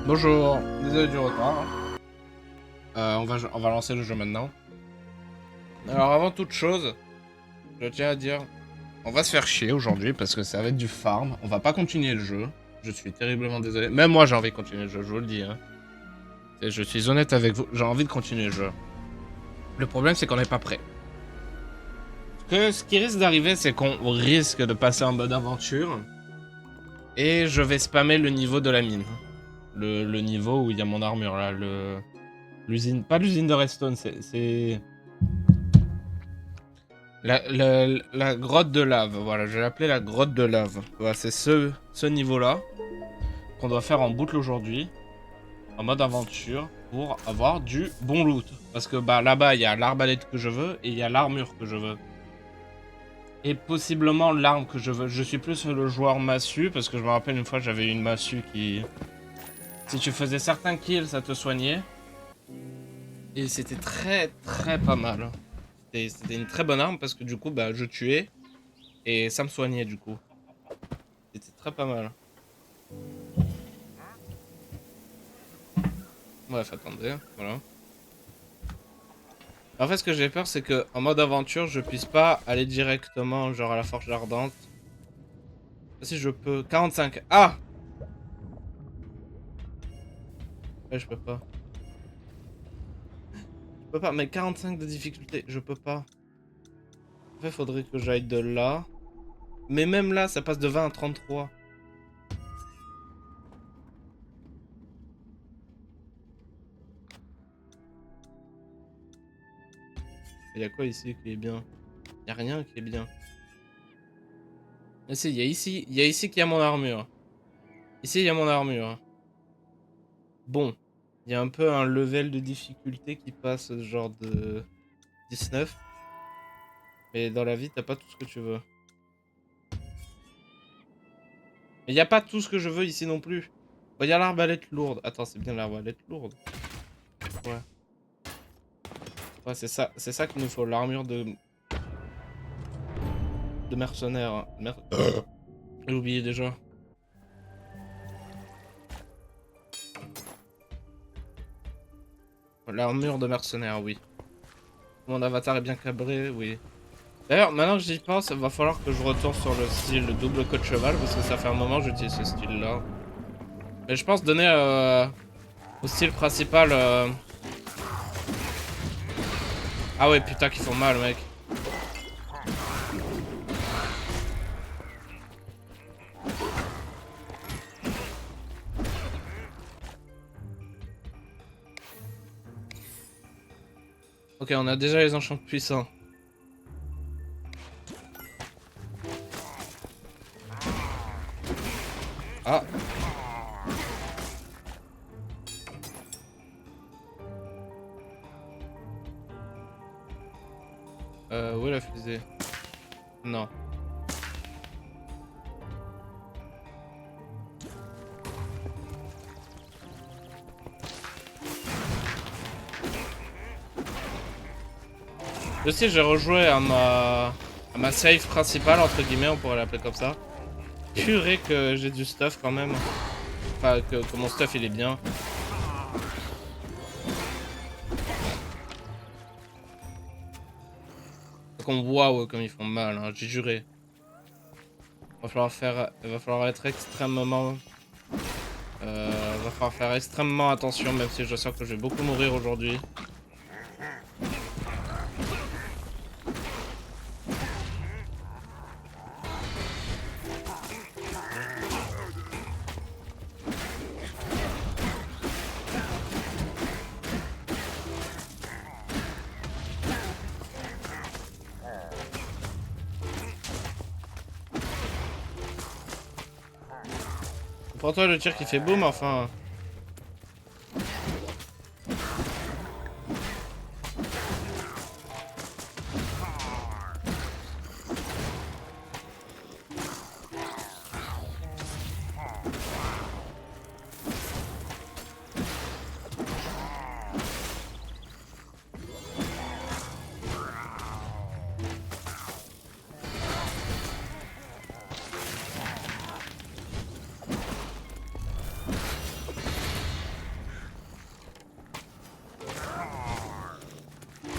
Bonjour, désolé du retard. On va lancer le jeu maintenant. Alors avant toute chose, je tiens à dire, on va se faire chier aujourd'hui parce que ça va être du farm. On va pas continuer le jeu. Je suis terriblement désolé. Même moi j'ai envie de continuer le jeu, je vous le dis. Hein. Et je suis honnête avec vous, j'ai envie de continuer le jeu. Le problème c'est qu'on n'est pas prêt. Ce qui risque d'arriver c'est qu'on risque de passer en mode aventure. Et je vais spammer le niveau de la mine. Le niveau où il y a mon armure là, l'usine, pas l'usine de redstone, c'est la grotte de lave. Voilà, je vais l'appeler la grotte de lave. Voilà, c'est ce niveau-là qu'on doit faire en boucle aujourd'hui, en mode aventure, pour avoir du bon loot. Parce que bah là-bas, il y a l'arbalète que je veux et il y a l'armure que je veux. Et possiblement l'arme que je veux. Je suis plus le joueur massue parce que je me rappelle une fois j'avais une massue qui... Si tu faisais certains kills, ça te soignait. Et c'était très pas mal. C'était une très bonne arme parce que du coup, bah, je tuais et ça me soignait du coup. C'était très pas mal. Bref, attendez, voilà. En fait, ce que j'ai peur, c'est que en mode aventure, je puisse pas aller directement, genre à la forge ardente. Si je peux. 45. Ah! Ouais, je peux pas. Je peux pas, mais 45 de difficulté, je peux pas. En fait, faudrait que j'aille de là. Mais même là, ça passe de 20 à 33. Il y a quoi ici qui est bien? Il y a rien qui est bien. Ah si, il y a ici qu'il y a mon armure. Ici, il y a mon armure. Bon, il y a un peu un level de difficulté qui passe genre de 19. Mais dans la vie, t'as pas tout ce que tu veux. Mais il n'y a pas tout ce que je veux ici non plus. Il y a l'arbalète lourde. Attends, c'est bien l'arbalète lourde. Ouais. Ouais, c'est ça qu'il nous faut, l'armure de mercenaire. Hein. J'ai oublié déjà. L'armure de mercenaire, oui. Mon avatar est bien cabré, oui. D'ailleurs, maintenant que j'y pense, il va falloir que je retourne sur le style double queue de cheval, parce que ça fait un moment que j'utilise ce style-là. Mais je pense donner au style principal... Ah ouais, putain, qu'ils font mal, mec. Ok, on a déjà les enchants puissants. Ah. Où est la fusée? Non. Aussi, j'ai rejoué à ma save principale, entre guillemets, on pourrait l'appeler comme ça. Purée que j'ai du stuff quand même. Enfin, que mon stuff il est bien. Donc waouh, comme ils font mal, hein, j'ai juré. Il va falloir être extrêmement... va falloir faire extrêmement attention, même si je sens que je vais beaucoup mourir aujourd'hui. Pour toi, le tir qui fait boum, enfin...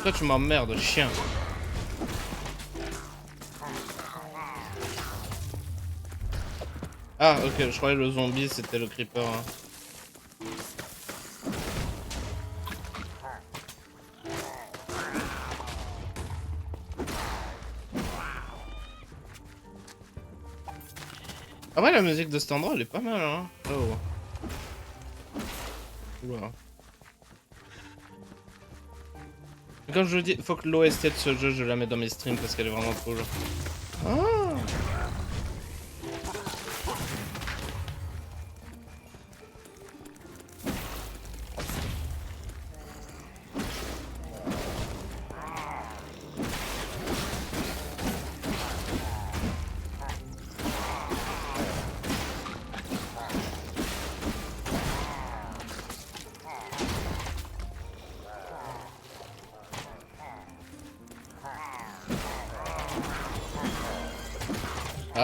Toi, tu m'emmerdes, chien. Ah, ok, je croyais le zombie, c'était le creeper. Hein. Ah ouais, la musique de cet endroit, elle est pas mal, hein. Oh. Oula. Comme je le dis, faut que l'OST de ce jeu, je la mette dans mes streams parce qu'elle est vraiment cool. Ah.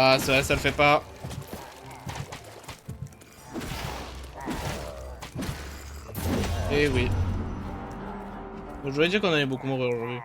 Ah, c'est vrai, ça le fait pas. Eh oui. Je voulais dire qu'on allait beaucoup mourir aujourd'hui.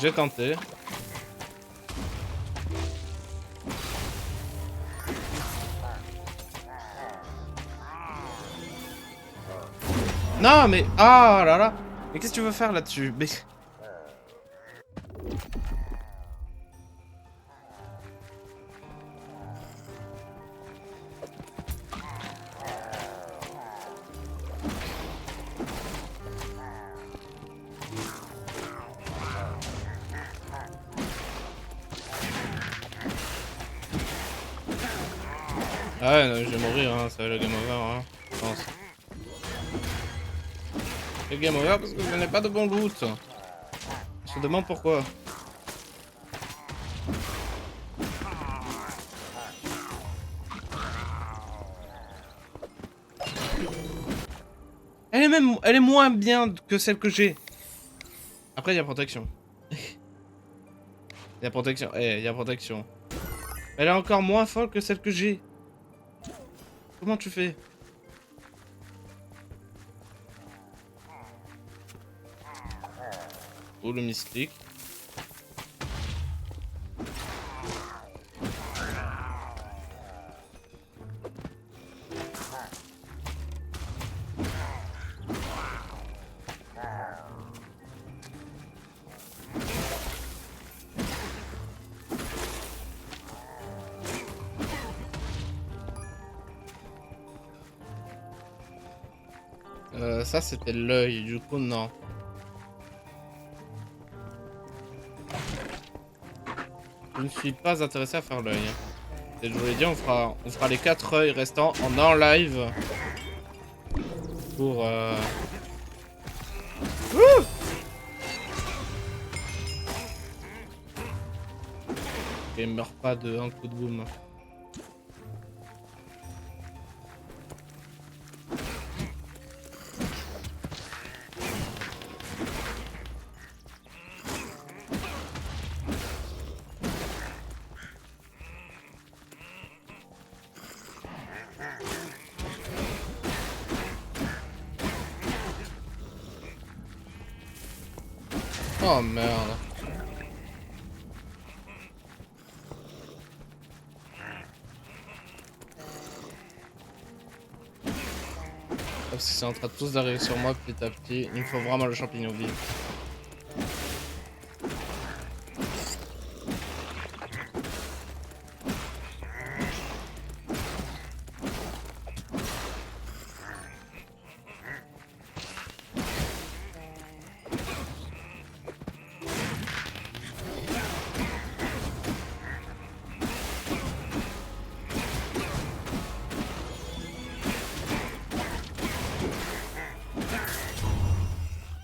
J'ai tenté. Non mais... Ah là là. Mais qu'est-ce que tu veux faire là-dessus? Mais... Ah ouais, non, je vais mourir, hein, ça va le game over, hein, je pense. Le game over parce que je n'ai pas de bon loot. Je me demande pourquoi. Elle est moins bien que celle que j'ai. Après, il y a protection. Il y a protection, il y a protection. Elle est encore moins folle que celle que j'ai. Comment tu fais? Oh, le mystique. Ça c'était l'œil, du coup non. Je ne suis pas intéressé à faire l'œil. Et je vous l'ai dit, on fera les 4 œils restants en live. Pour Ouh. Et meurt pas de un coup de boom. Oh merde. Parce que c'est en train de tous d'arriver sur moi petit à petit. Il me faut vraiment le champignon vif.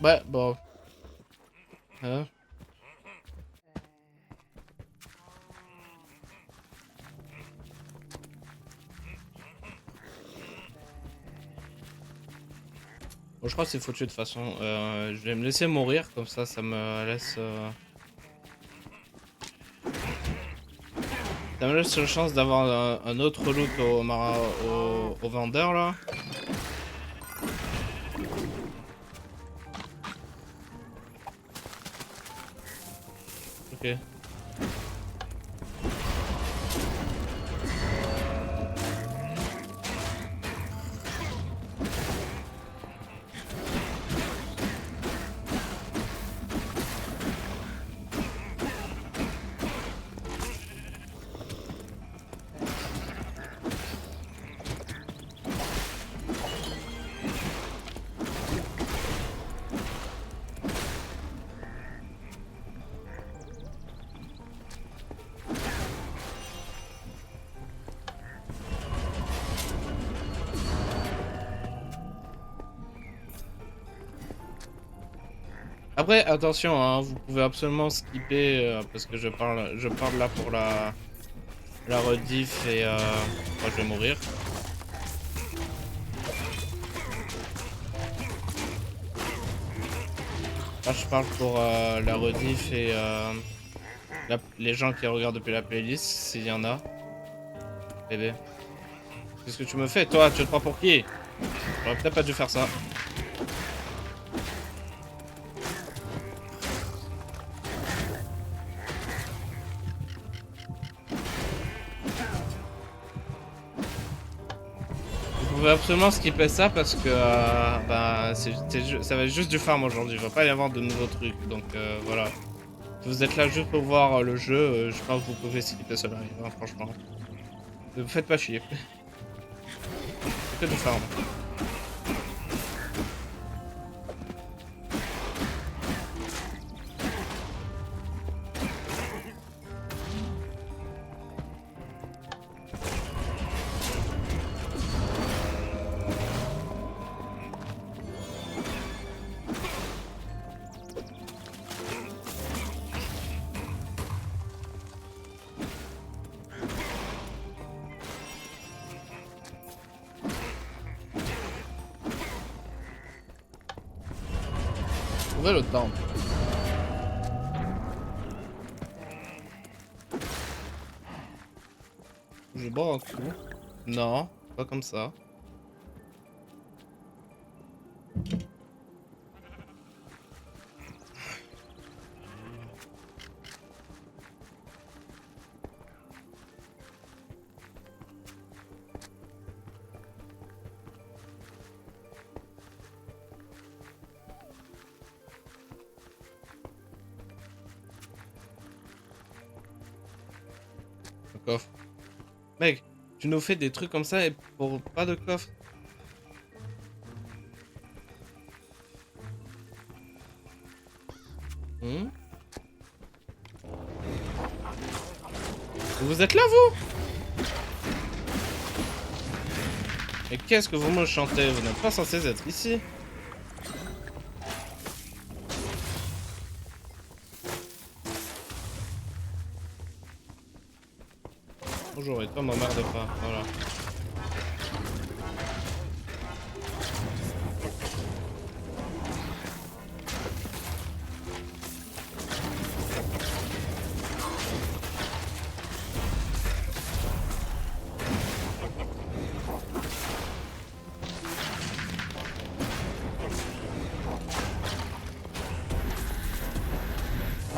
Ouais, bon. Hein? Bon, je crois que c'est foutu de toute façon. Je vais me laisser mourir, comme ça me laisse... Ça me laisse la chance d'avoir un autre loot au vendeur, là. Ok. Après, attention, hein, vous pouvez absolument skipper parce que je parle là pour la rediff et moi je vais mourir. Là, je parle pour la rediff et les gens qui regardent depuis la playlist, s'il y en a. Bébé. Qu'est-ce que tu me fais, toi? Tu te prends pour qui? J'aurais peut-être pas dû faire ça. Vous pouvez absolument skipper ça parce que bah, ça va être juste du farm aujourd'hui. Il va pas y avoir de nouveaux trucs. Donc voilà. Si vous êtes là juste pour voir le jeu, je pense que vous pouvez skipper cela, hein, franchement. Ne vous faites pas chier. C'est que du farm. Ouvrez le temple. Je bois un coup. Non, pas comme ça. Le coffre. Mec, tu nous fais des trucs comme ça et pour pas de coffre. Vous êtes là, vous? Mais qu'est-ce que vous me chantez? Vous n'êtes pas censé être ici. Bonjour, et toi, m'emmerde pas. Voilà.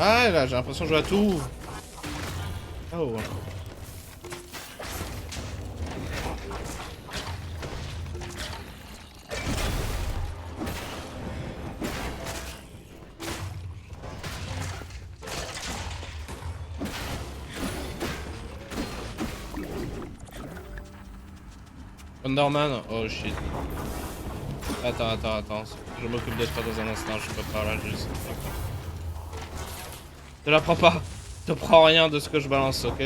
Ah là, j'ai l'impression de jouer à tout. Oh. Underman, oh shit. Attends. Je m'occupe de toi dans un instant, je peux pas là juste. Ne la prends pas. Ne prends rien de ce que je balance, ok?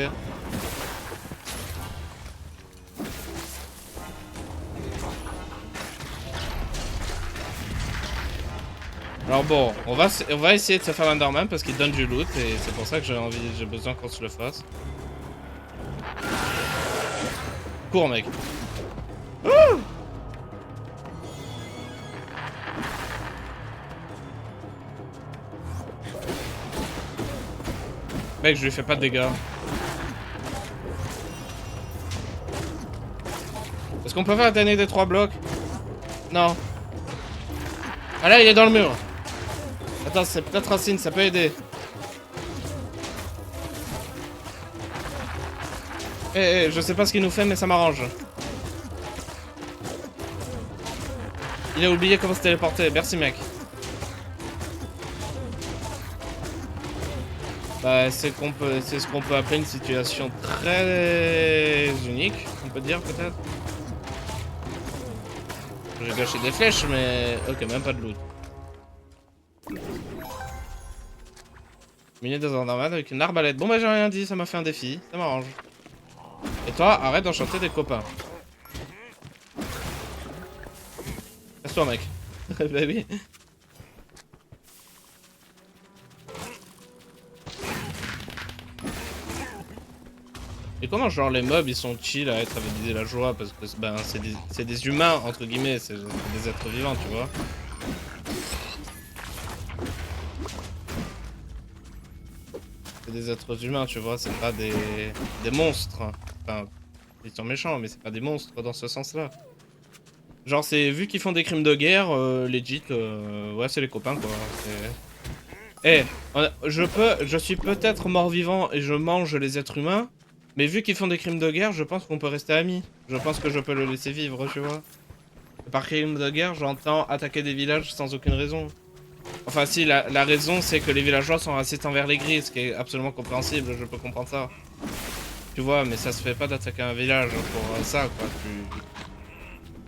Alors bon, on va essayer de se faire Underman parce qu'il donne du loot et c'est pour ça que j'ai besoin qu'on se le fasse. Cours mec. Ouh! Mec, je lui fais pas de dégâts. Est-ce qu'on peut faire atteindre des 3 blocs? Non. Ah là, il est dans le mur. Attends, c'est peut-être un signe, ça peut aider. Eh, je sais pas ce qu'il nous fait, mais ça m'arrange. Il a oublié comment se téléporter. Merci, mec. Bah, c'est ce qu'on peut appeler une situation très unique, on peut dire peut-être. J'ai gâché des flèches, mais ok, même pas de loot. Miné dans un Enderman avec une arbalète. Bon bah j'ai rien dit, ça m'a fait un défi, ça m'arrange. Et toi, arrête d'enchanter des copains. Casse-toi mec. Bah oui. Et comment genre les mobs ils sont chill à être avec la joie parce que ben c'est des humains entre guillemets, c'est des êtres vivants tu vois. C'est des êtres humains tu vois, c'est pas des monstres. Enfin, ils sont méchants mais c'est pas des monstres dans ce sens là. Genre c'est vu qu'ils font des crimes de guerre, legit, ouais c'est les copains quoi. Eh, je suis peut-être mort-vivant et je mange les êtres humains, mais vu qu'ils font des crimes de guerre, je pense qu'on peut rester amis. Je pense que je peux le laisser vivre, tu vois. Par crime de guerre, j'entends attaquer des villages sans aucune raison. Enfin si, la raison c'est que les villageois sont racistes envers les gris, ce qui est absolument compréhensible, je peux comprendre ça. Tu vois, mais ça se fait pas d'attaquer un village pour ça, quoi.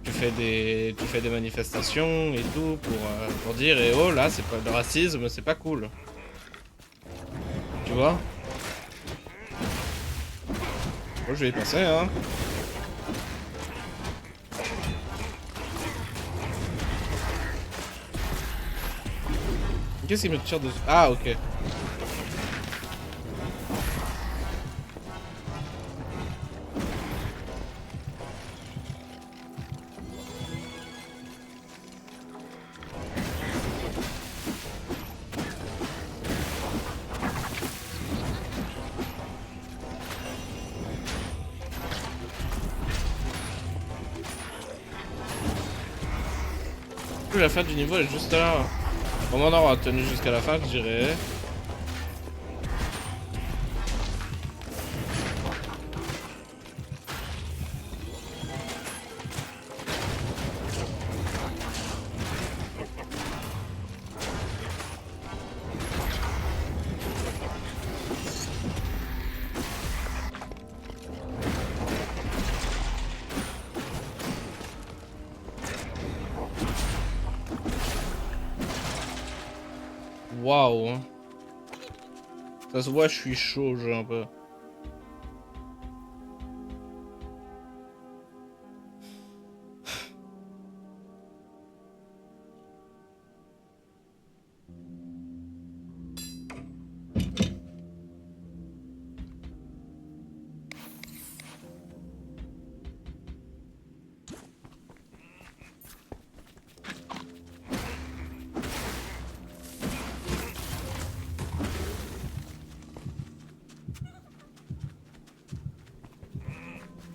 Tu fais des manifestations et tout pour dire et oh là c'est pas le racisme, c'est pas cool. Tu vois? Moi je vais y penser hein. Qu'est-ce qui me tire dessus? Ah ok. La fin du niveau est juste là. Bon, on aura tenu jusqu'à la fin, je dirais. Waouh. Ça se voit, je suis chaud, j'ai un peu.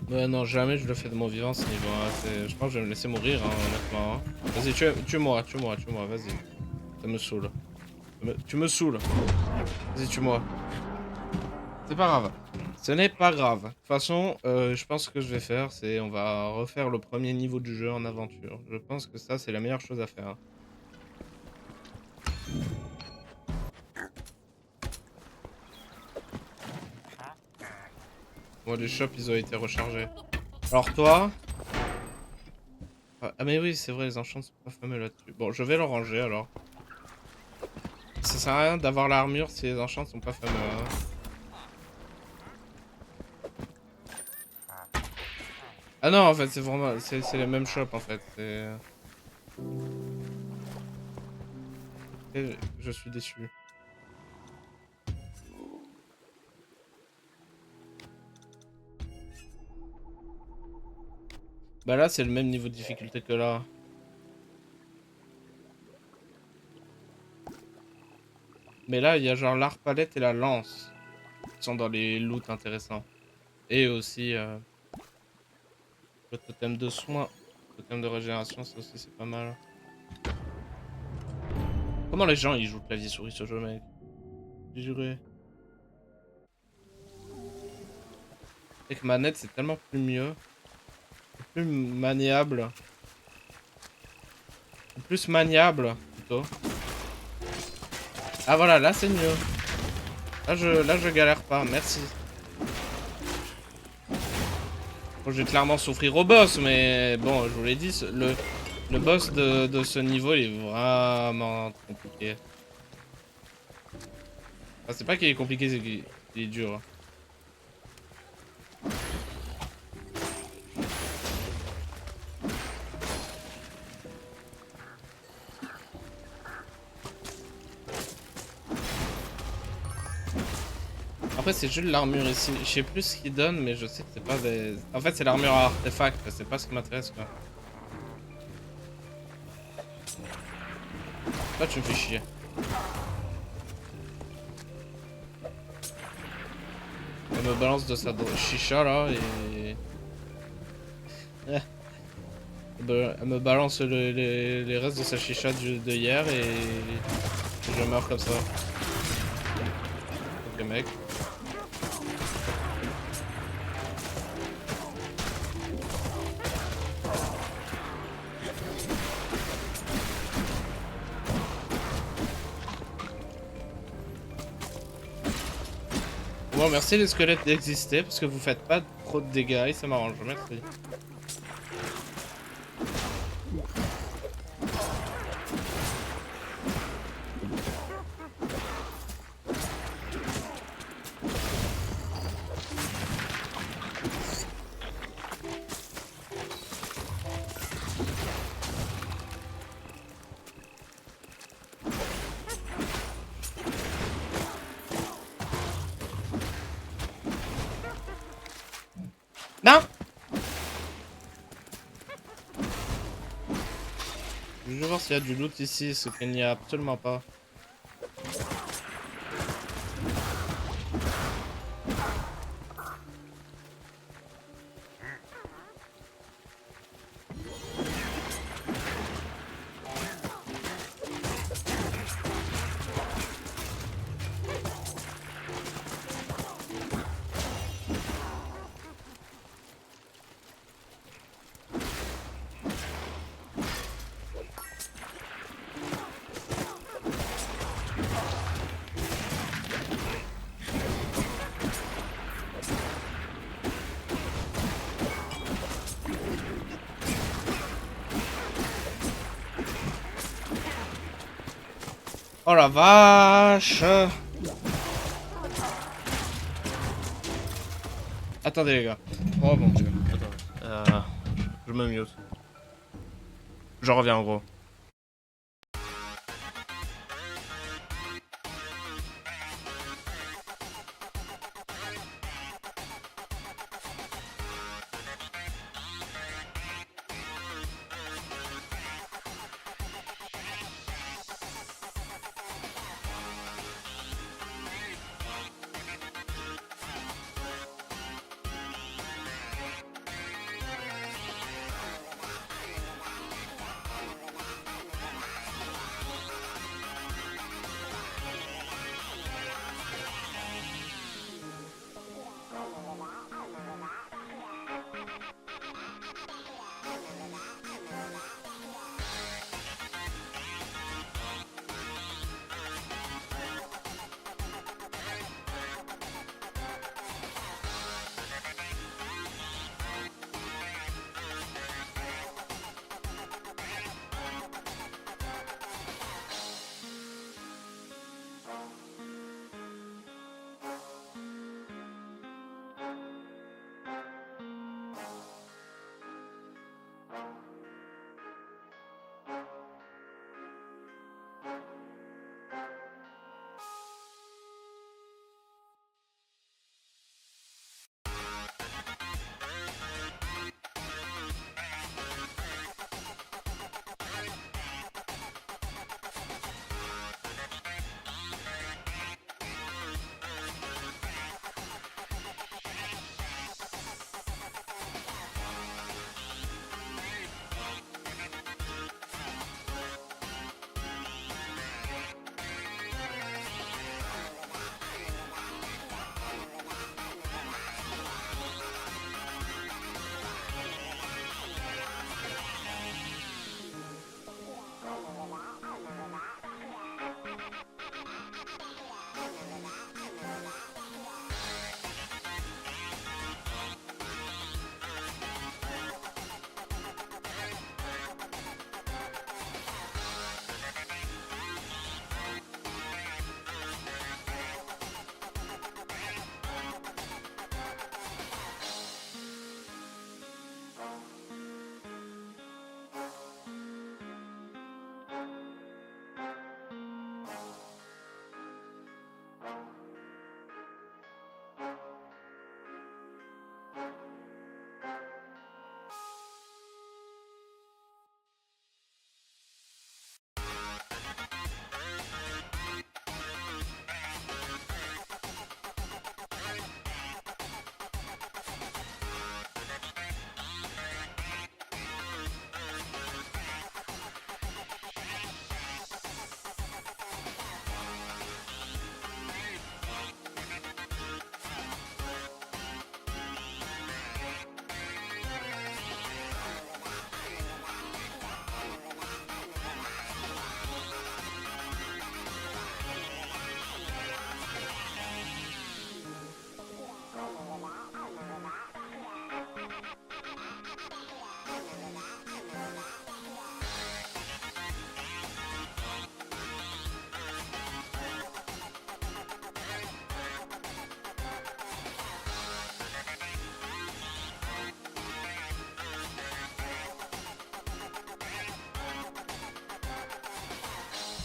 Ouais, non, jamais je le fais de mon vivant ce niveau. Hein. Je pense que je vais me laisser mourir, hein, honnêtement. Hein. Vas-y, tue-moi, vas-y. Ça me saoule. Tu me saoules. Vas-y, tue-moi. C'est pas grave. Ce n'est pas grave. De toute façon, je pense que je vais faire, c'est on va refaire le premier niveau du jeu en aventure. Je pense que ça, c'est la meilleure chose à faire. Bon, les shops, ils ont été rechargés. Alors toi... Ah mais oui, c'est vrai, les enchants sont pas fameux là-dessus. Bon, je vais le ranger alors. Ça sert à rien d'avoir l'armure si les enchants sont pas fameux. Hein. Ah non, en fait, c'est vraiment... C'est les mêmes shops, en fait. Je suis déçu. Bah là, c'est le même niveau de difficulté que là. Mais là, il y a genre l'arbalète et la lance qui sont dans les loots intéressants. Et aussi le totem de soin, le totem de régénération, ça aussi c'est pas mal. Comment les gens ils jouent clavier souris ce jeu, mec? J'ai juré. Avec manette, c'est tellement plus mieux, plus maniable, plus maniable plutôt. Ah voilà, là c'est mieux. Là je galère pas, merci. Bon, je vais clairement souffrir au boss, mais bon, je vous l'ai dit, le boss de ce niveau il est vraiment compliqué. Enfin, c'est pas qu'il est compliqué, c'est qu'il est dur. Après, c'est juste l'armure ici. Je sais plus ce qu'il donne, mais je sais que c'est pas des... En fait, c'est l'armure à artefact, c'est pas ce qui m'intéresse, quoi. Là, tu me fais chier. Elle me balance de sa chicha, là, et... Elle me balance les restes de sa chicha de hier, et... Je meurs comme ça. Ok, mec. Bon, merci les squelettes d'exister, parce que vous faites pas trop de dégâts, et ça m'arrange, merci. Non! Je vais voir s'il y a du loot ici, ce qu'il n'y a absolument pas. Oh la vache! Attendez les gars. Oh mon dieu. Attendez. Je me mute. Je reviens en gros.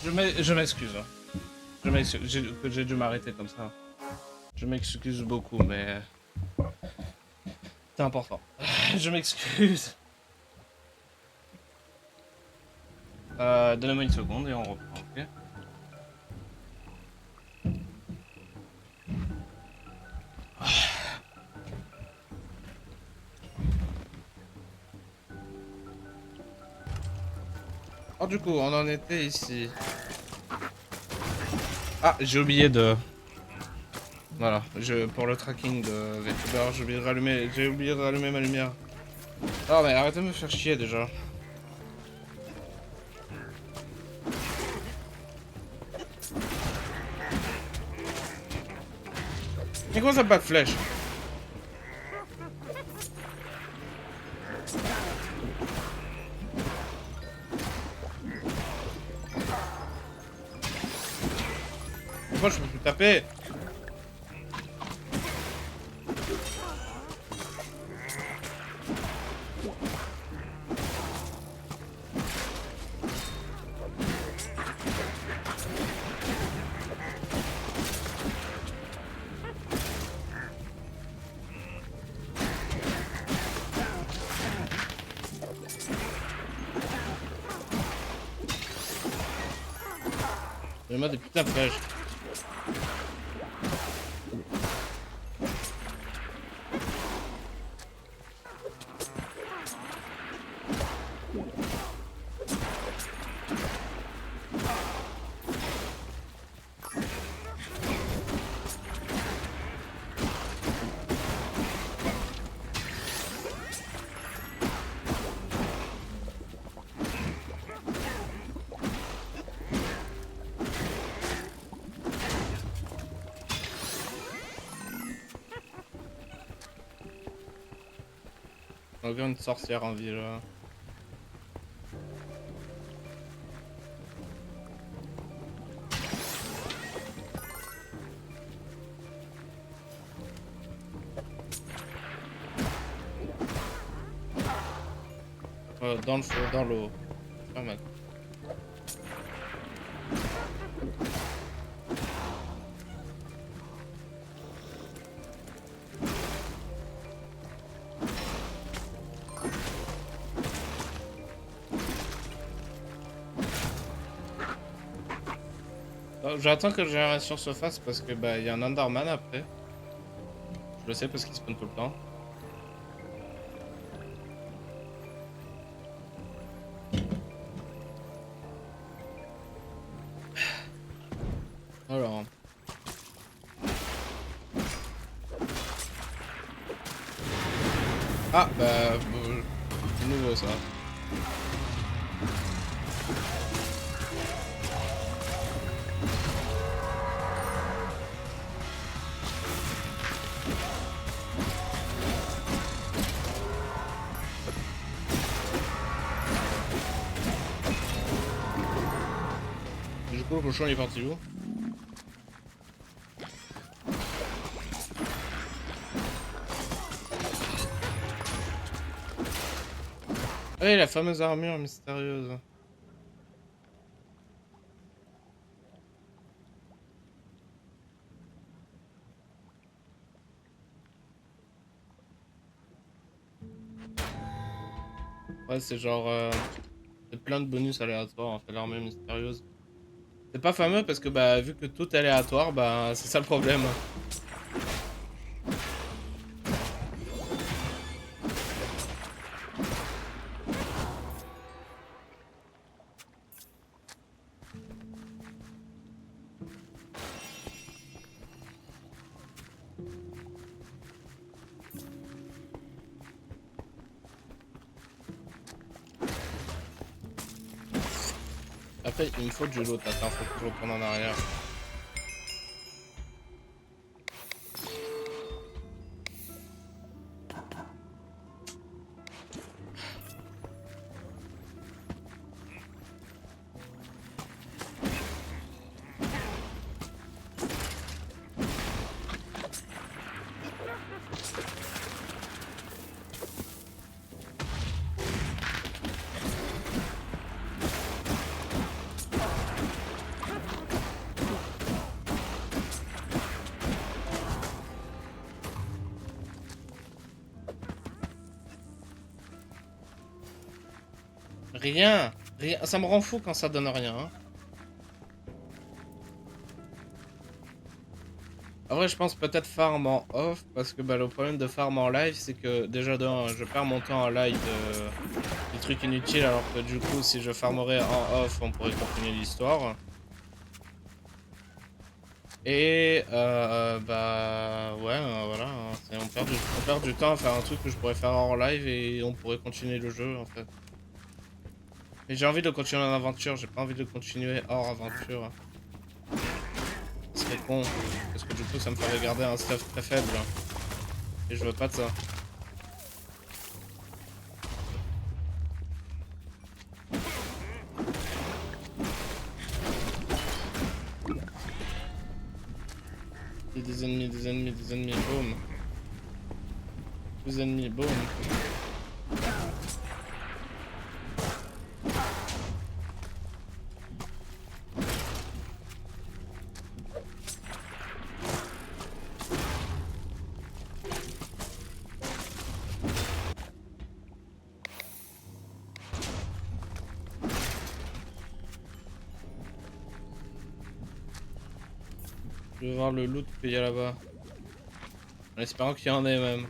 Je m'excuse. Hein. Je m'excuse. J'ai dû m'arrêter comme ça. Je m'excuse beaucoup, mais... C'est important. Je m'excuse. Donnez-moi une seconde et on reprend, ok? Alors du coup, on en était ici. Ah, j'ai oublié de... Voilà, pour le tracking de VTuber, j'ai oublié de rallumer ma lumière. Ah mais arrêtez de me faire chier déjà. Mais comment ça pas de flèche? Pourquoi je peux plus taper? Donne-moi des putains de flèches. On a une sorcière en ville là. Dans le feu, dans l'eau. Pas mal. J'attends que Génération se fasse parce que bah y a un Enderman après. Je le sais parce qu'il spawn tout le temps. Alors. Ah bah c'est nouveau ça. Du coup le cochon il est parti où? Allez, la fameuse armure mystérieuse. Ouais, c'est genre... c'est plein de bonus aléatoires en fait, l'armure mystérieuse. C'est pas fameux parce que bah vu que tout est aléatoire, bah c'est ça le problème. Après, il me faut du loot, attends, faut que je retourne en arrière. Rien. Rien. Ça me rend fou quand ça donne rien. Hein. En vrai, je pense peut-être farm en off, parce que bah, le problème de farm en live, c'est que déjà je perds mon temps en live des trucs inutiles, alors que du coup, si je farmerais en off, on pourrait continuer l'histoire. Et bah ouais, voilà, hein, on perd du temps à faire un truc que je pourrais faire en live et on pourrait continuer le jeu en fait. Mais j'ai envie de continuer en aventure, j'ai pas envie de continuer hors aventure. Ce serait con, parce que du coup ça me ferait garder un stuff très faible. Et je veux pas de ça. Des ennemis, des ennemis, des ennemis, boum. Des ennemis, boum. Je vais voir le loot qu'il y a là-bas. En espérant qu'il y en ait même.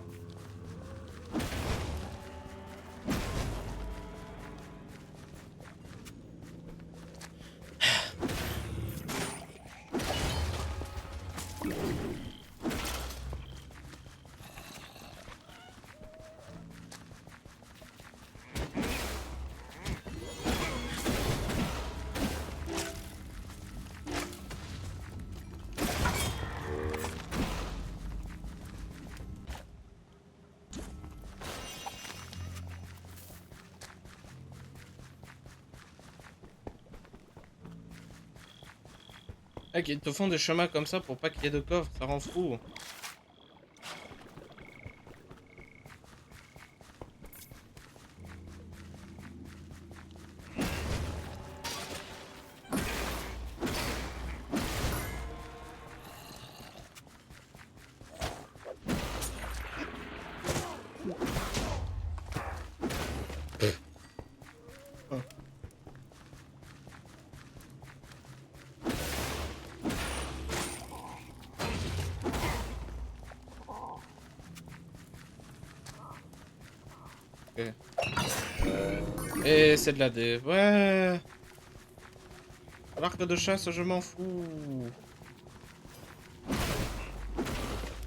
Mec, ils te font des chemins comme ça pour pas qu'il y ait de coffre, ça rend fou. Ok. Et c'est de la D. Ouais. L'arc de chasse, je m'en fous.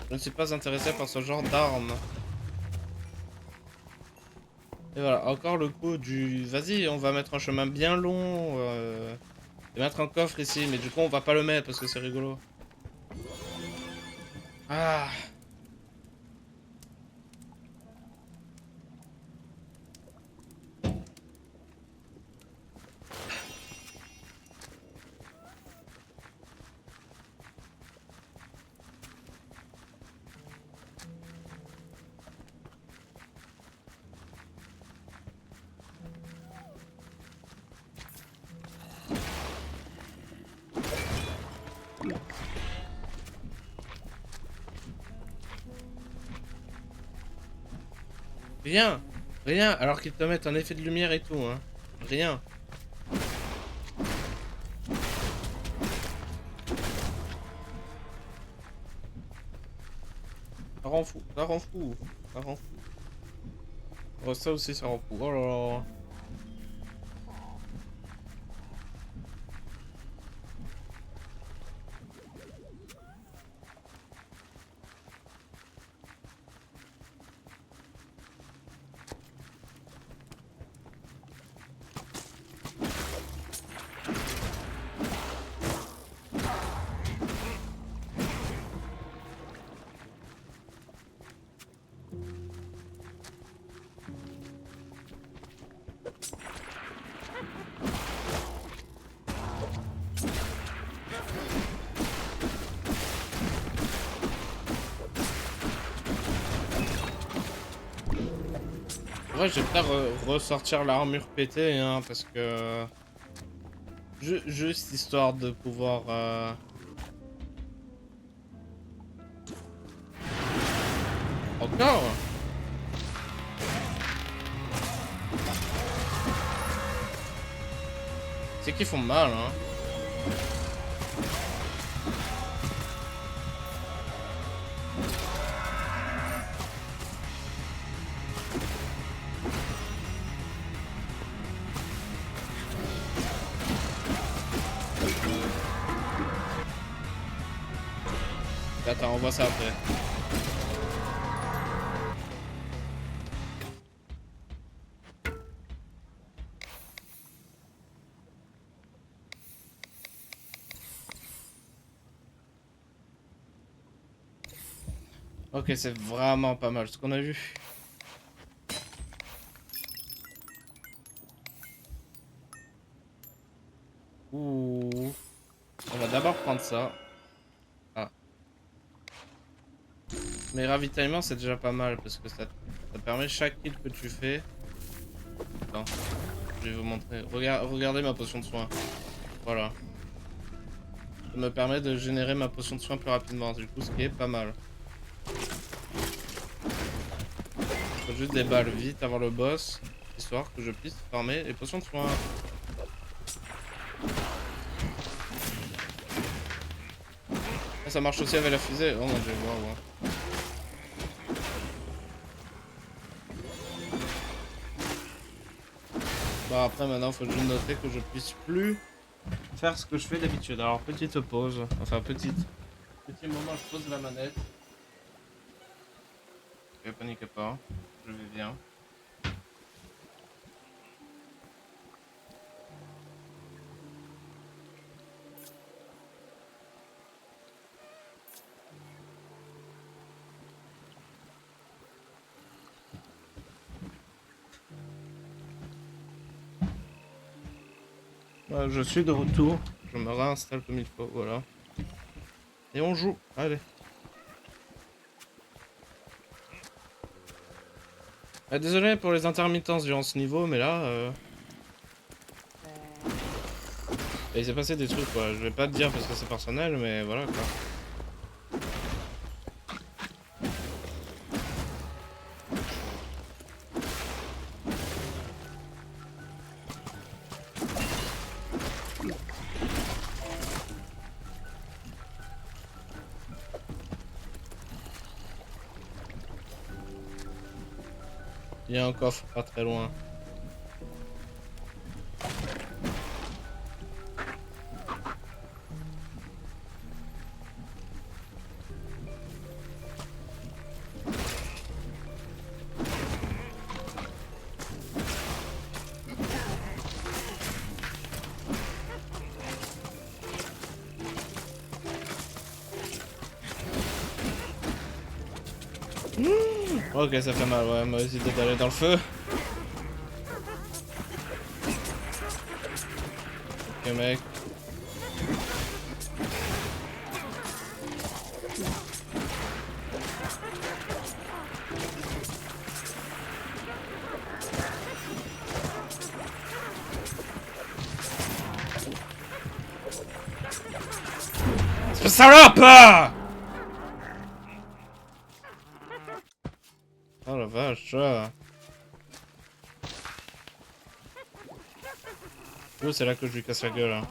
Je ne suis pas intéressé par ce genre d'armes. Et voilà, encore le coup du... Vas-y, on va mettre un chemin bien long. Et mettre un coffre ici, mais du coup on va pas le mettre parce que c'est rigolo. Ah. Rien. Rien, alors qu'ils te mettent un effet de lumière et tout, hein. Rien. Ça rend fou, ça rend fou, ça rend fou. Oh, ça aussi ça rend fou, oh là là. Ouais, je vais peut-être ressortir l'armure pétée, hein, parce que... Juste histoire de pouvoir... Encore? C'est qu'ils font mal, hein. Attends, on voit ça après. Ok, c'est vraiment pas mal ce qu'on a vu. Ouh. On va d'abord prendre ça. Ah. Mais ravitaillement, c'est déjà pas mal parce que ça permet chaque kill que tu fais. Attends, je vais vous montrer. Regardez ma potion de soin. Voilà. Ça me permet de générer ma potion de soin plus rapidement, du coup, ce qui est pas mal. Faut juste des balles vite avant le boss, histoire que je puisse farmer les potions de soin. Ah, ça marche aussi avec la fusée. Oh mon dieu, waouh. Bon, après, maintenant, faut juste noter que je puisse plus faire ce que je fais d'habitude. Alors, petite pause. Enfin, petit moment, je pose la manette. Ne paniquez pas, je vais bien. Ouais, je suis de retour. Je me réinstalle comme il faut, voilà. Et on joue, allez. Désolé pour les intermittences durant ce niveau, mais là... il s'est passé des trucs, quoi. Je vais pas te dire parce que c'est personnel, mais voilà, quoi. Il y a un coffre pas très loin. Ok, ça fait mal, ouais, mauvaise idée d'aller dans le feu. Ok, mec. Salope! Oh la vache. Oh, c'est là que je lui casse la gueule. Hein.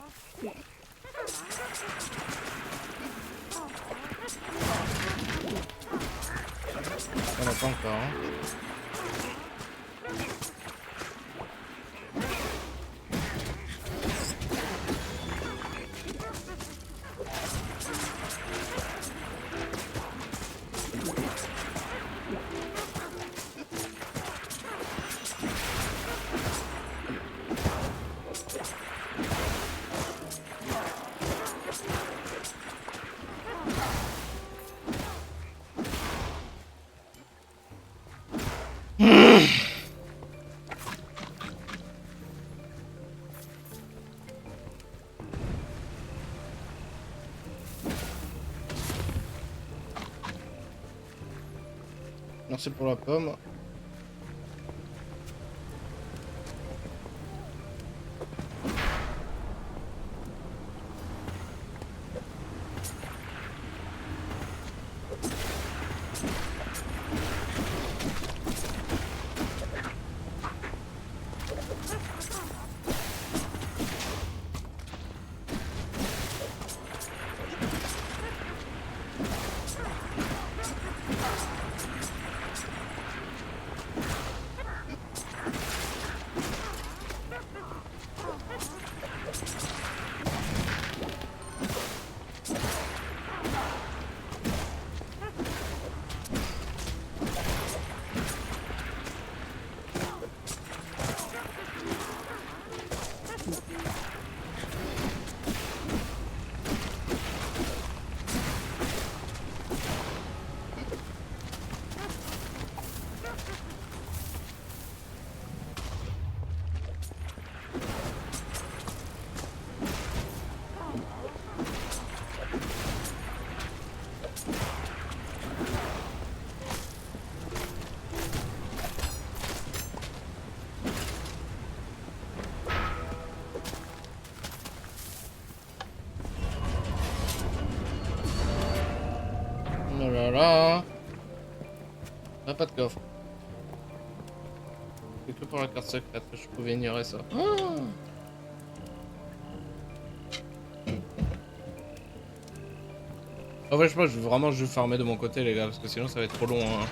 On n'a pas encore. Hein. Merci pour la pomme. Oh là là. Ah, pas de coffre. C'est que pour la carte secrète que je pouvais ignorer ça. Oh, en vrai, je pense que je vais vraiment juste farmer de mon côté, les gars, parce que sinon ça va être trop long. Hein.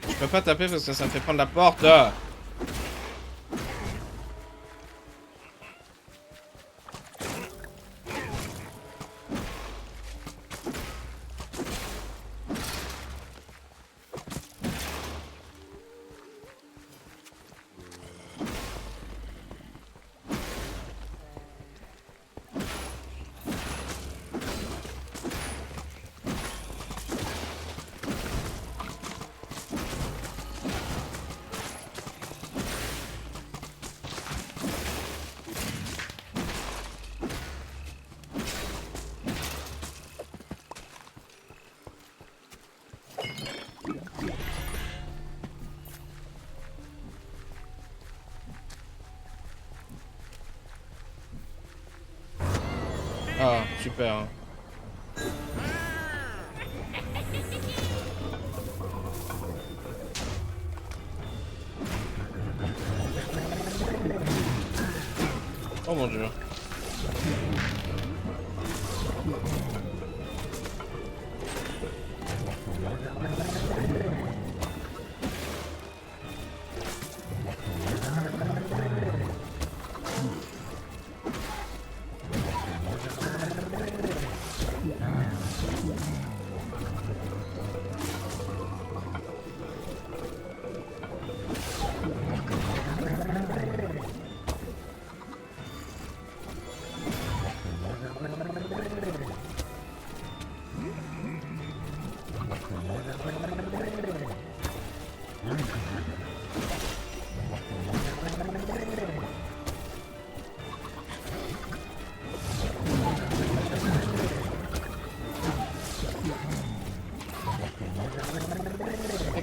Je peux pas taper parce que ça me fait prendre la porte. Ah, super. Oh mon dieu.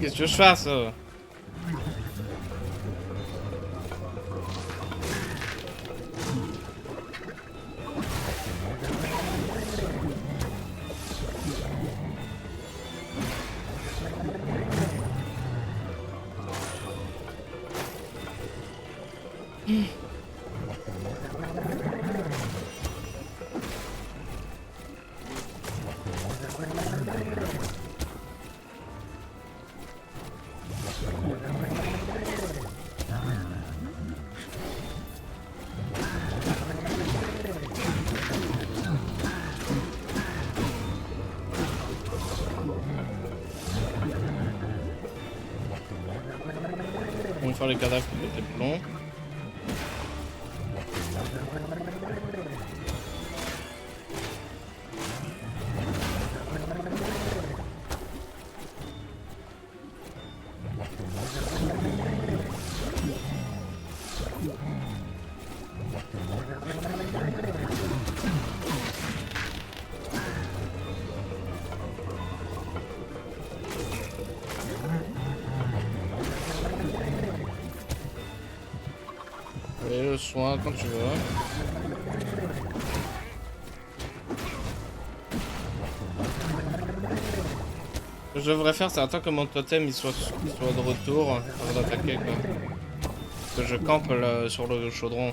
Qu'est-ce que je fasse On va faire les cadavres qui étaient plus longs. Et le soin quand tu veux. Ce que je devrais faire, c'est attendre que mon totem il soit de retour avant d'attaquer quoi. Que je campe là, sur le chaudron.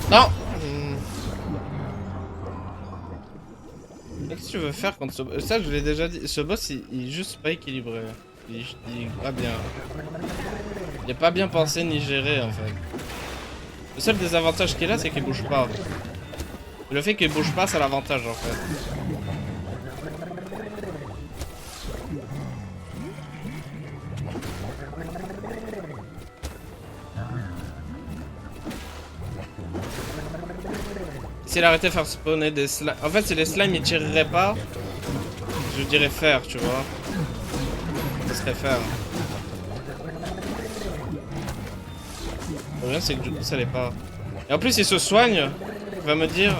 Non. Qu'est-ce que tu veux faire contre ce... Ça, je l'ai déjà dit. Ce boss, il est juste pas équilibré. Il est pas bien. Il est pas bien pensé ni géré, en fait. Le seul désavantage qu'il a, c'est qu'il bouge pas. Et le fait qu'il bouge pas, c'est l'avantage, en fait. S'il arrêtait de faire spawner des slimes... En fait, si les slimes ils tireraient pas, je dirais faire, tu vois. Ça serait faire. Le problème, c'est que du coup, ça l'est pas. Et en plus, il se soigne. Il va me dire...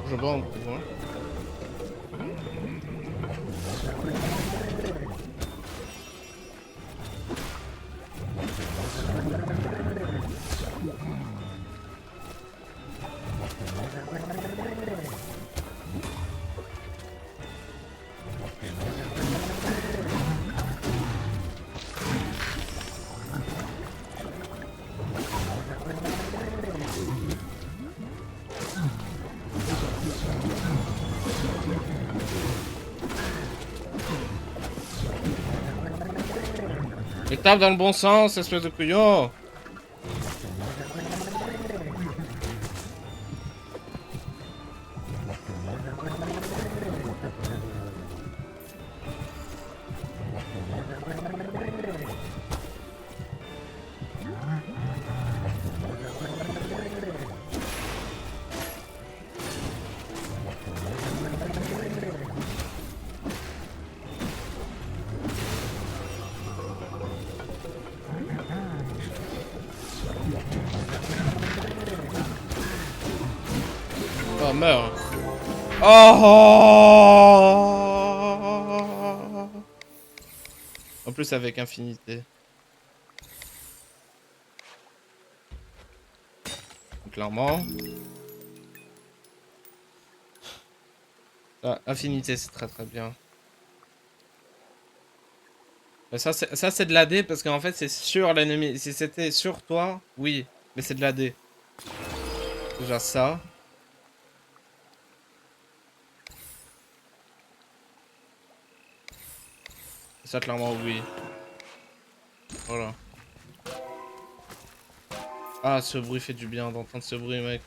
Je bois un coup, hein. Et tape dans le bon sens, espèce de couillon. Oh, meurs. Oh! En plus avec infinité. Clairement. Ah, infinité, c'est très très bien. Mais ça c'est de l'AD parce qu'en fait c'est sur l'ennemi. Si c'était sur toi, oui. Mais c'est de l'AD. Déjà ça. Ça clairement oui. Voilà. Ah, ce bruit fait du bien d'entendre ce bruit, mec.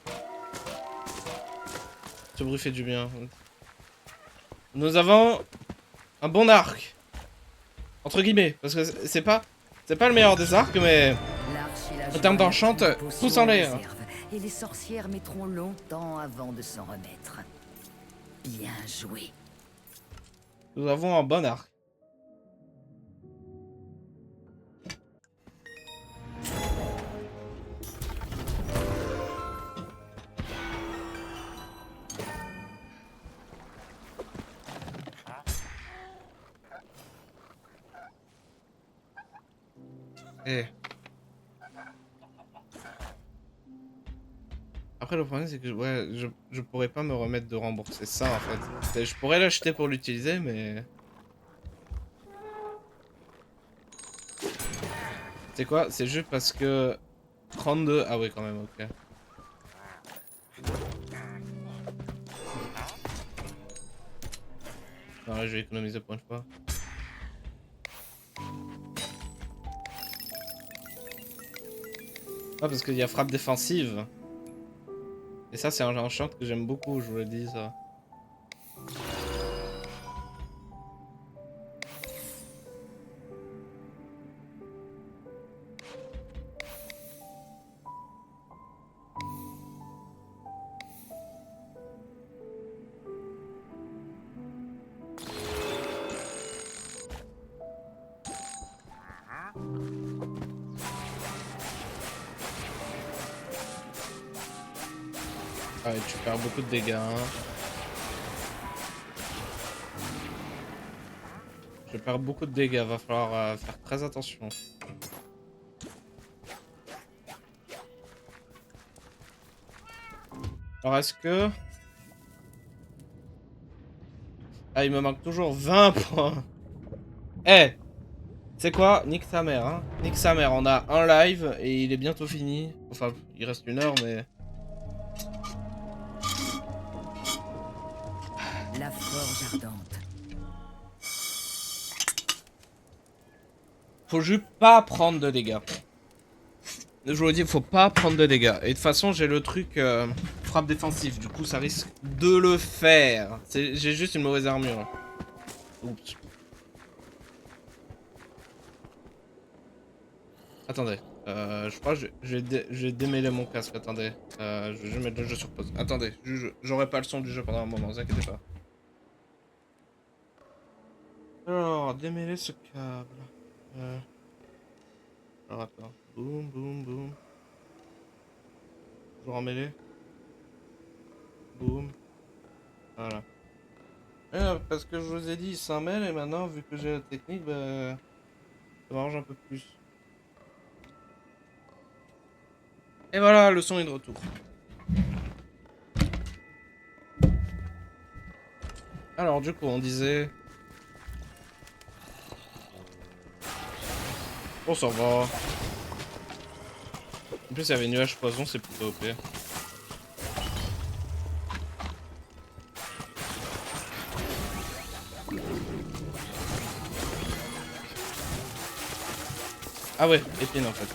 Ce bruit fait du bien. Nous avons un bon arc. Entre guillemets. Parce que c'est pas le meilleur des arcs, mais en termes d'enchant, tous en l'air. Et les sorcières mettront longtemps avant de s'en remettre. Bien joué. Nous avons un bon arc. Et... Après le problème c'est que ouais, je pourrais pas me remettre de rembourser ça en fait. Je pourrais l'acheter pour l'utiliser mais... C'est quoi? C'est juste parce que... 32... Ah oui quand même, ok. Non là je vais économiser pour une fois. Ah parce qu'il y a frappe défensive. Et ça c'est un enchant que j'aime beaucoup, je vous le dis ça. Ah et tu perds beaucoup de dégâts hein. Je perds beaucoup de dégâts, va falloir faire très attention. Alors est-ce que... Ah il me manque toujours 20 points. Eh, c'est quoi? Nique sa mère hein. Nique sa mère, on a un live et il est bientôt fini. Enfin, il reste 1 heure mais... La forge ardente. Faut juste pas prendre de dégâts. Je vous le dis, faut pas prendre de dégâts. Et de toute façon, j'ai le truc frappe défensive. Du coup, ça risque de le faire. J'ai juste une mauvaise armure. Oups. Attendez. Je crois que je vais démêler mon casque. Attendez. Je vais mettre le jeu sur pause. Attendez. J'aurai pas le son du jeu pendant un moment. Vous inquiétez pas. Alors, démêler ce câble. Alors attends. Boum, boum, boum. Toujours emmêlé. Boum. Voilà. Parce que je vous ai dit, il s'en mêle et maintenant, vu que j'ai la technique, bah, ça m'arrange un peu plus. Et voilà, le son est de retour. Alors, du coup, on disait... On s'en va. En plus, il y avait nuage poison, c'est plutôt OP. Ah ouais, épine en fait.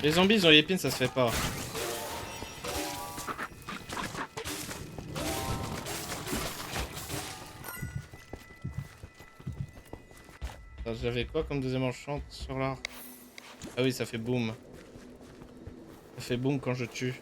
Les zombies, ils ont épine, ça se fait pas. J'avais quoi comme deuxième enchant sur l'art? Ah oui, ça fait boum. Ça fait boum quand je tue.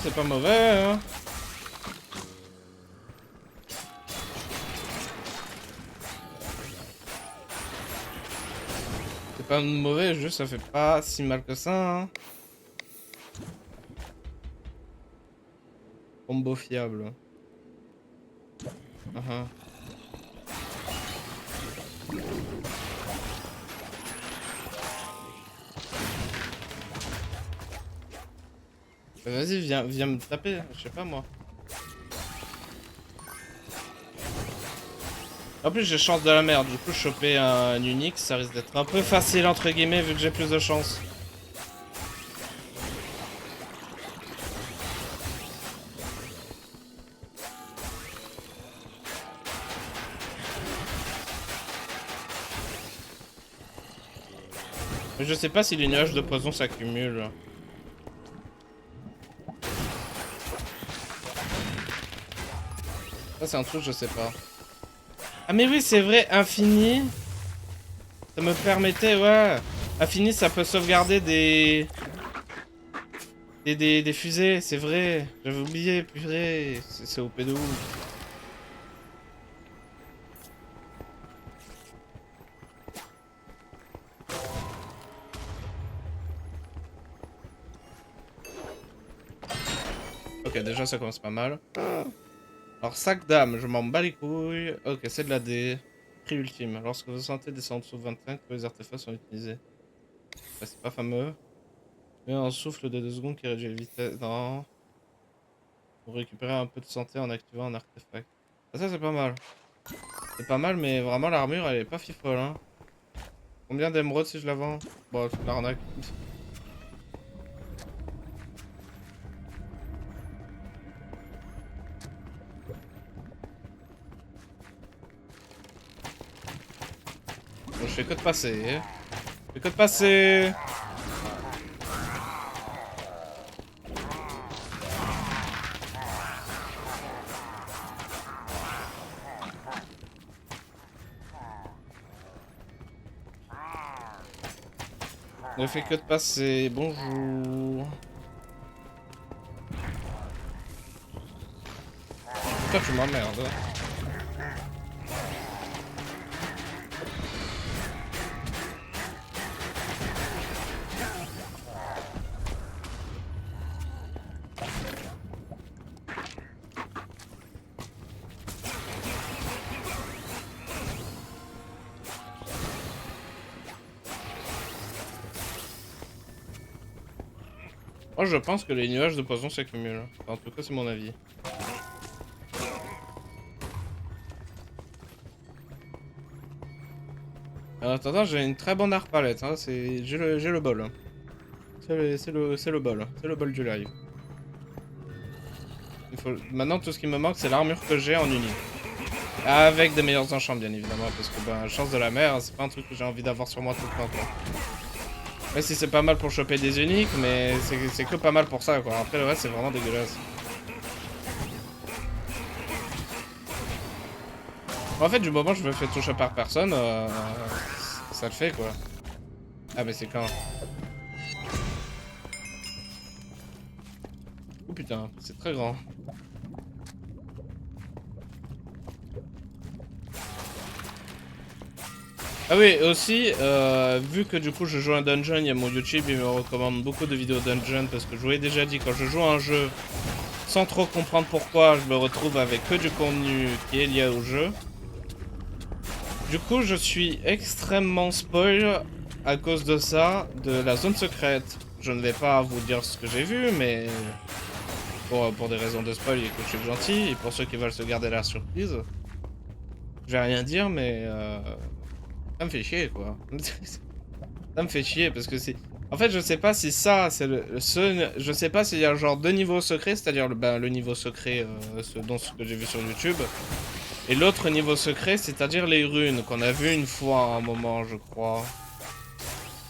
C'est pas mauvais, hein. C'est pas mauvais, juste ça fait pas si mal que ça, hein. Combo fiable. Vas-y, viens me taper, je sais pas moi. En plus, j'ai chance de la merde, du coup, choper un Unix, ça risque d'être un peu facile entre guillemets vu que j'ai plus de chance. Mais je sais pas si les nuages de poison s'accumulent. Ça, c'est un truc, je sais pas. Ah, mais oui, c'est vrai, infini. Ça me permettait, ouais. Infini, ça peut sauvegarder des fusées, c'est vrai. J'avais oublié, purée. C'est OP de ouf. Ok, déjà, ça commence pas mal. Alors, sac d'âme, je m'en bats les couilles. Ok, c'est de la D. Prix ultime. Lorsque vous sentez descendre sous 25, tous les artefacts sont utilisés. Ouais, c'est pas fameux. Mais un souffle de 2 secondes qui réduit la vitesse. Non. Vous récupérez un peu de santé en activant un artefact. Ah, ça, c'est pas mal. C'est pas mal, mais vraiment, l'armure, elle est pas fifole, hein. Combien d'émeraudes si je la vends? Bon, c'est de l'arnaque. Bon, je fais que de passer. Je fais que de passer. Ne fais que de passer. Bonjour. Putain, tu m'emmerdes. Moi, je pense que les nuages de poison s'accumulent. Enfin, en tout cas, c'est mon avis. En attendant, j'ai une très bonne arbalète, hein. J'ai le bol. Hein. C'est le bol. C'est le bol du live. Maintenant, tout ce qui me manque, c'est l'armure que j'ai en uni. Avec des meilleurs enchants, bien évidemment. Parce que, ben, chance de la mer, c'est pas un truc que j'ai envie d'avoir sur moi tout le temps, quoi. Même si c'est pas mal pour choper des uniques, mais c'est que pas mal pour ça, quoi. Après, le reste, c'est vraiment dégueulasse. En fait, du moment où je me fais toucher par personne, ça le fait, quoi. Ah, mais c'est quand... Oh putain, c'est très grand. Ah oui, aussi, vu que du coup je joue un dungeon, il y a mon YouTube, il me recommande beaucoup de vidéos dungeon parce que je vous l'ai déjà dit, quand je joue à un jeu sans trop comprendre pourquoi, je me retrouve avec que du contenu qui est lié au jeu. Du coup, je suis extrêmement spoil à cause de ça, de la zone secrète. Je ne vais pas vous dire ce que j'ai vu, mais pour des raisons de spoil et que je suis gentil, et pour ceux qui veulent se garder la surprise, je vais rien dire, mais ça me fait chier, quoi. Ça me fait chier parce que c'est... En fait, je sais pas si ça, c'est je sais pas s'il y a genre deux niveaux secrets, c'est-à-dire le niveau secret, ce que j'ai vu sur YouTube. Et l'autre niveau secret, c'est-à-dire les runes, qu'on a vu une fois à un moment, je crois.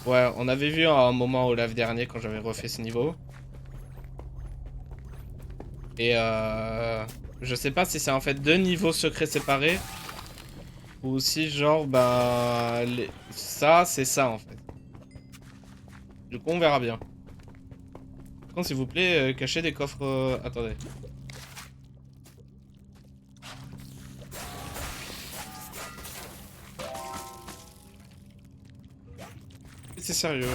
Ouais, on avait vu à un moment au live dernier quand j'avais refait ce niveau. Et je sais pas si c'est en fait deux niveaux secrets séparés. Ou si genre, bah... ça, c'est ça en fait. Du coup, on verra bien. Par contre, s'il vous plaît, cachez des coffres... Attendez. C'est sérieux.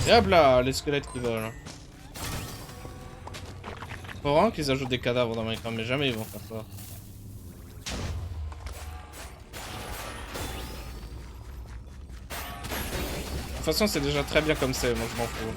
Et hop là, les squelettes qui volent. Faut vraiment qu'ils ajoutent des cadavres dans Minecraft, mais jamais ils vont faire ça. De toute façon, c'est déjà très bien comme c'est, moi je m'en fous.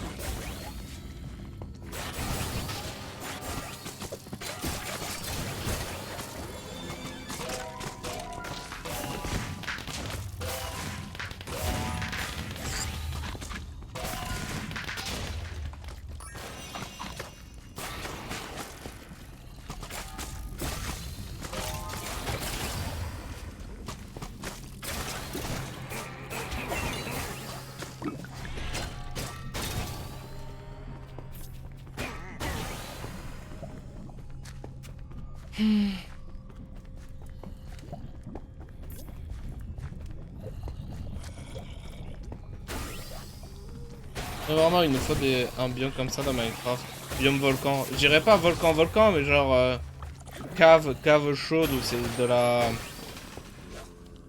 Mais vraiment, il nous faut un biome comme ça dans Minecraft. Biome volcan. Je dirais pas volcan, mais genre cave chaude où c'est de la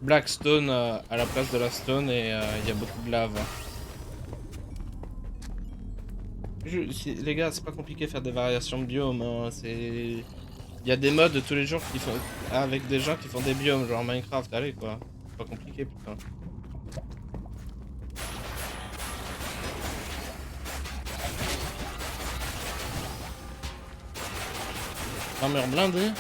blackstone à la place de la stone et il y a beaucoup de lave. Les gars, c'est pas compliqué de faire des variations de biomes. Hein. Il y a des mods tous les jours qui font avec des gens qui font des biomes, genre Minecraft. Allez quoi, c'est pas compliqué putain. Armure blindée.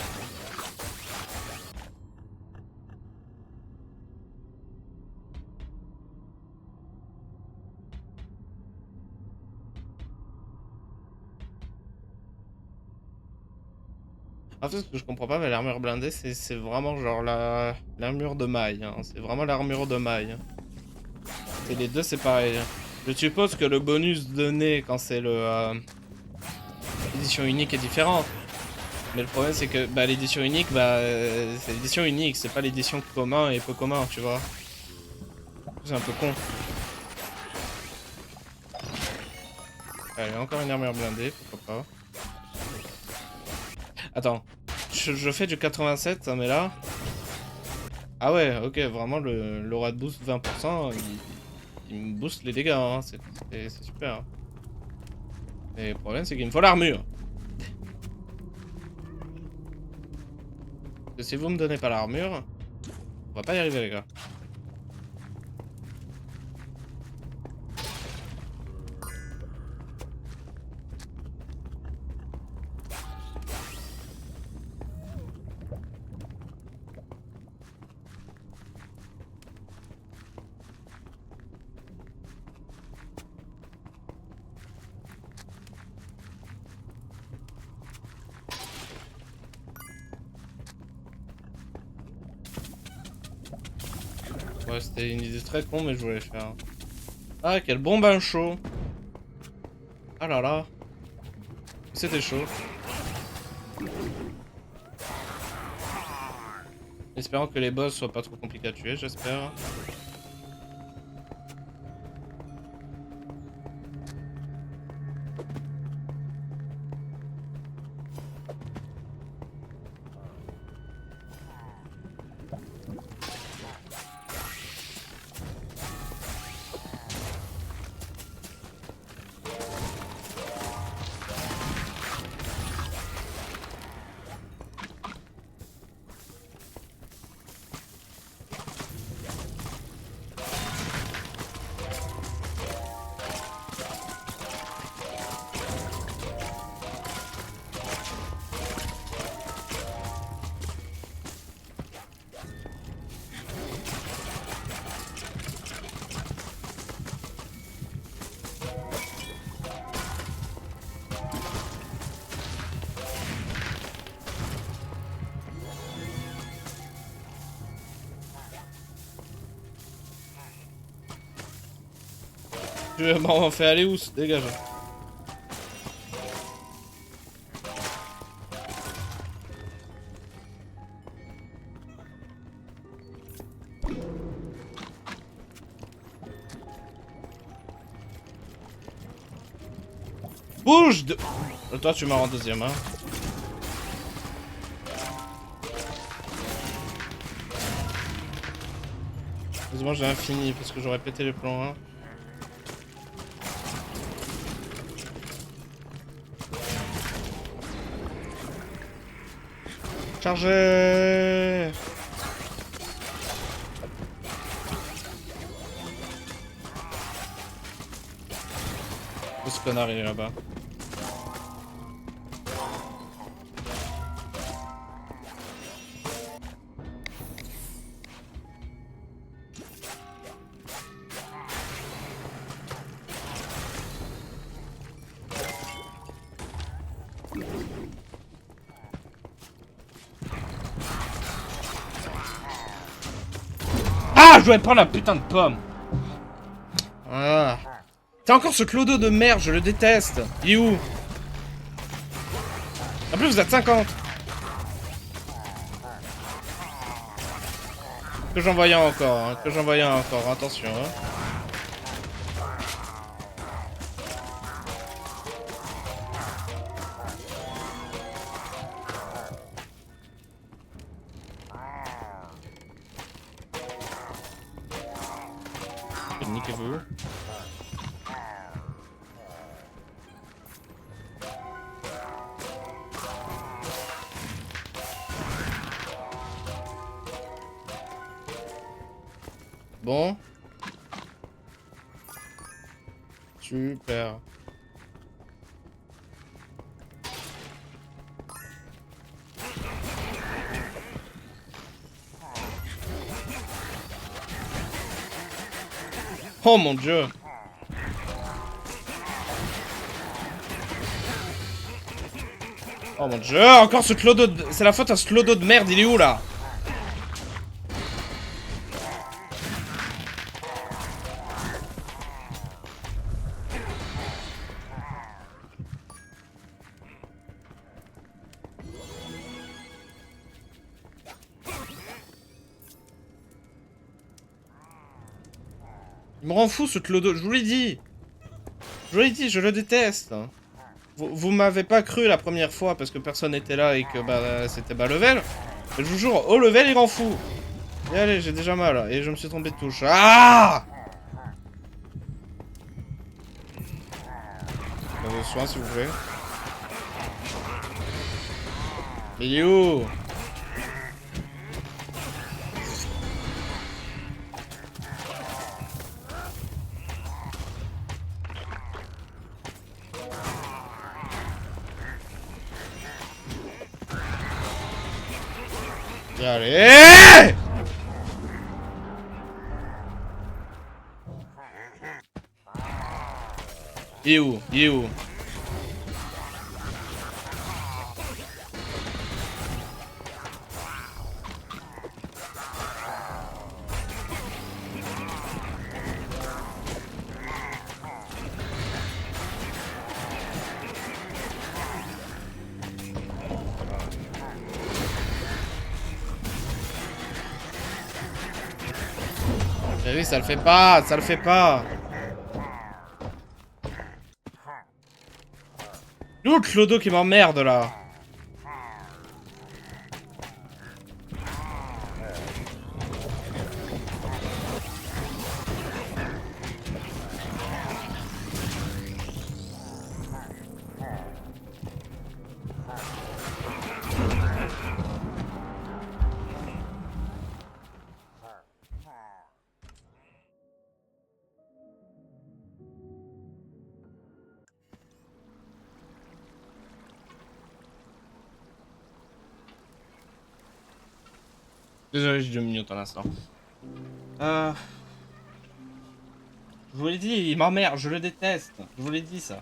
En fait, ce que je comprends pas, mais l'armure blindée, c'est vraiment genre l'armure de maille. Hein. C'est vraiment l'armure de maille. Et les deux, c'est pareil. Je suppose que le bonus donné quand c'est l'édition unique est différent. Mais le problème, c'est que bah, l'édition unique, bah, c'est l'édition unique, c'est pas l'édition commun et peu commun, tu vois. C'est un peu con. Allez, encore une armure blindée, pourquoi pas. Attends, je fais du 87, mais là... Ah ouais, ok, vraiment, l'aura de boost 20%, il me booste les dégâts, hein. C'est super. Et le problème, c'est qu'il me faut l'armure. Parce que si vous me donnez pas l'armure, on va pas y arriver, les gars. Ouais, c'était une idée très con, mais je voulais le faire. Ah, quel bon bain chaud. Ah là là. C'était chaud. Espérons que les boss soient pas trop compliqués à tuer, j'espère. Je m'en fais aller où? Dégage. Bouge de... Toi tu m'as en deuxième, hein. Heureusement j'ai infini parce que j'aurais pété les plombs, hein. Chargez! Où ce connard il est là-bas? Ah, je voulais prendre la putain de pomme. Ah. T'as encore ce clodo de merde, je le déteste. Il est où? En plus, vous êtes 50. Que j'en voyais encore, hein. Que j'en voyais encore, attention, hein. Niquez-vous. Bon. Super. Oh mon dieu. Oh mon dieu, encore ce clodo de... C'est la faute à ce clodo de merde, il est où là? Il me rend fou ce clodo, je vous l'ai dit. Je vous l'ai dit, je le déteste. Vous m'avez pas cru la première fois parce que personne n'était là et que bah c'était bas level. Mais je vous jure, haut level il rend fou. Et allez, j'ai déjà mal et je me suis trompé de touche. Ah! Vos soins s'il vous plaît. Mais il est où? Allez! Il est où? Il est où? Mais oui, ça le fait pas, ça le fait pas. L'autre Clodo qui m'emmerde là. Désolé, j'ai 2 minutes à l'instant. Je vous l'ai dit, il m'emmerde, je le déteste. Je vous l'ai dit ça.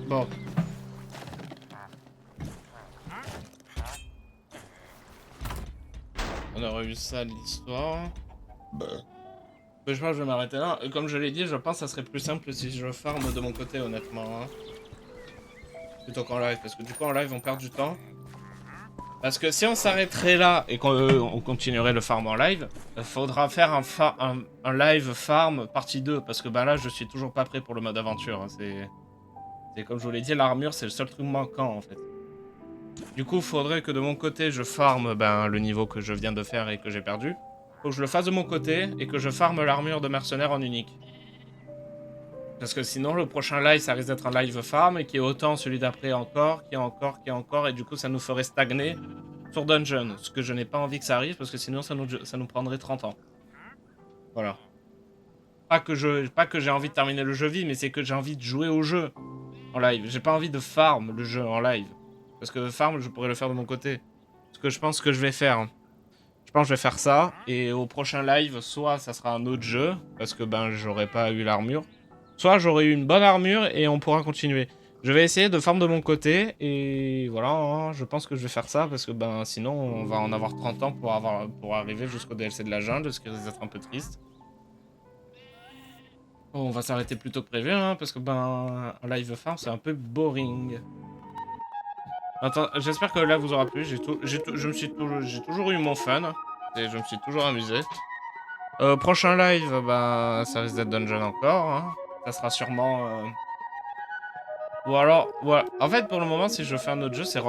Bon. On a revu ça l'histoire. Je pense que je vais m'arrêter là. Et comme je l'ai dit, je pense que ça serait plus simple si je farm de mon côté, honnêtement. Hein. Plutôt qu'en live. Parce que du coup, en live, on perd du temps. Parce que si on s'arrêterait là et qu'on continuerait le farm en live, il faudra faire un live farm partie 2. Parce que ben là, je suis toujours pas prêt pour le mode aventure. Hein. C'est comme je vous l'ai dit, l'armure, c'est le seul truc manquant en fait. Du coup, il faudrait que de mon côté, je farme le niveau que je viens de faire et que j'ai perdu. Faut que je le fasse de mon côté et que je farme l'armure de mercenaire en unique. Parce que sinon, le prochain live, ça risque d'être un live farm et qui est autant celui d'après encore, qui est encore, et du coup, ça nous ferait stagner sur Dungeon. Ce que je n'ai pas envie que ça arrive parce que sinon, ça nous prendrait 30 ans. Voilà. Pas que j'ai envie de terminer le jeu vie, mais c'est que j'ai envie de jouer au jeu en live. J'ai pas envie de farm le jeu en live. Parce que farm, je pourrais le faire de mon côté. Ce que je pense que je vais faire. Je pense que je vais faire ça. Et au prochain live, soit ça sera un autre jeu. Parce que j'aurais pas eu l'armure. Soit j'aurai eu une bonne armure et on pourra continuer. Je vais essayer de farm de mon côté. Et voilà, hein, je pense que je vais faire ça. Parce que sinon, on va en avoir 30 ans pour arriver jusqu'au DLC de la jungle. Ce qui risque d'être un peu triste. Oh, on va s'arrêter plus tôt que prévu. Hein, parce que un live farm, c'est un peu boring. Attends, j'espère que là vous aura plu. J'ai toujours eu mon fun. Et je me suis toujours amusé. Prochain live, ça risque d'être Dungeon encore. Hein. Ça sera sûrement... Ou alors... Ouais. En fait, pour le moment, si je fais un autre jeu, c'est